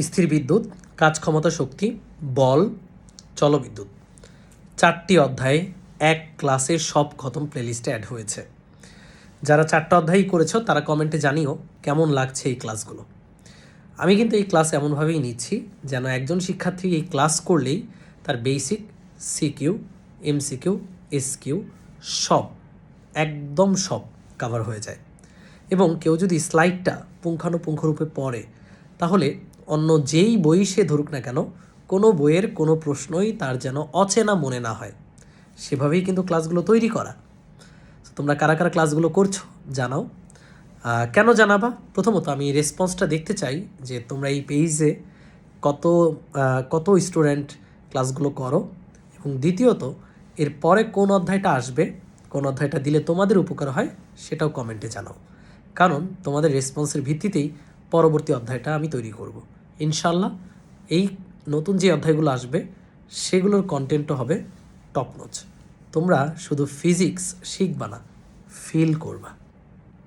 স্থির বিদ্যুৎ, কাজ ক্ষমতা শক্তি, বল, জলবিদ্যুৎ 4টি অধ্যায়ে এক ক্লাসে সব খতম প্লেলিস্টে অ্যাড হয়েছে। যারা 4টা অধ্যায়ই করেছো তারা কমেন্টে জানিও কেমন লাগছে এই ক্লাসগুলো। আমি কিন্তু এই ক্লাস এমনভাবেই নিচ্ছি যেন একজন শিক্ষার্থী এই ক্লাস করলেই তার বেসিক, সিকিউ, এমসিকিউ, এসকিউ সব একদম সব কভার হয়ে যায়। এবং কেউ যদি স্লাইডটা পুঙ্খানুপুঙ্খরূপে পড়ে তাহলে অন্য যেই বই সে ধরুক না কেন কোনো বইয়ের কোনো প্রশ্নই তার যেন অচেনা মনে না হয়, সেভাবেই কিন্তু ক্লাসগুলো তৈরি করা। তোমরা কারা কারা ক্লাসগুলো করছো জানাও। কেন জানাবা? প্রথমত আমি রেসপন্সটা দেখতে চাই যে তোমরা এই পেজে কত স্টুডেন্ট ক্লাসগুলো করো, এবং দ্বিতীয়ত এরপরে কোন অধ্যায়টা আসবে, কোন অধ্যায়টা দিলে তোমাদের উপকার হয় সেটাও কমেন্টে জানাও। কারণ তোমাদের রেসপন্সের ভিত্তিতেই পরবর্তী অধ্যায়টা আমি তৈরি করব ইনশাল্লাহ। এই নতুন যে অধ্যায়গুলো আসবে সেগুলোর কন্টেন্টও হবে টপ নচ। তোমরা শুধু ফিজিক্স শিখবা না, ফিল করবা।